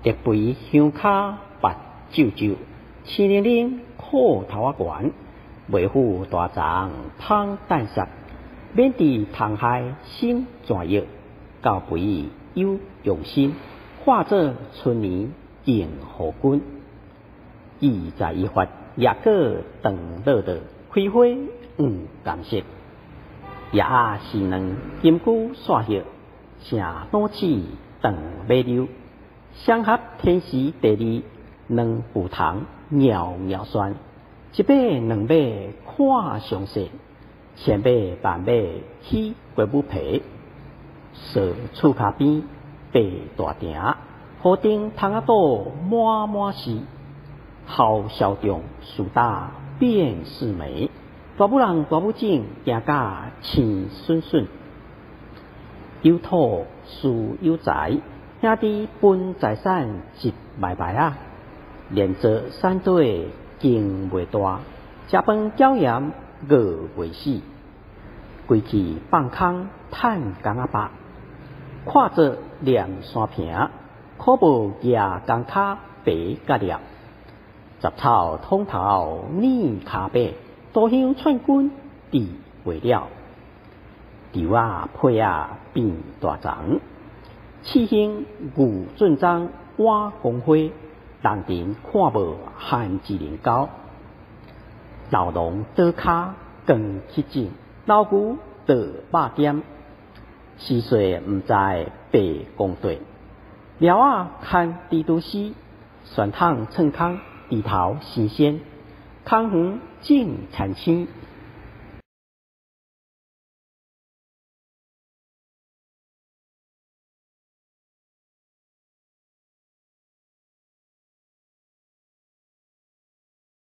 一杯香卡白酒酒，青玲玲裤头仔悬，袂负大肠芳蛋色，免治虫害心全药，交肥有用心，化作春年敬好君。意在一发，也个长乐乐，开花甘色。也是两金菇刷叶，成脑子长马溜。相合天时地利，两步堂妙妙酸。一马两马看详细，千马万马起过母皮。坐厝骹边白大亭，河顶虫仔岛满满是。好小众树大变是美，大母人大母精行甲青顺顺。有土树有财，兄弟分财产一排排啊。连做三对经袂大，食饭椒盐饿袂死。规气放空趁工仔白，看着念山坪，可无举工骹白甲粒。杂草通头泥骹白，多香串滚治袂了。豆啊皮啊变大肠，刺香牛俊章碗光花，人人看无限之人高。老农倒骹光去种，老牛倒肉点，四岁毋知白公对。鸟啊看地都西，酸汤蹭空。地头新鲜，空园种田青，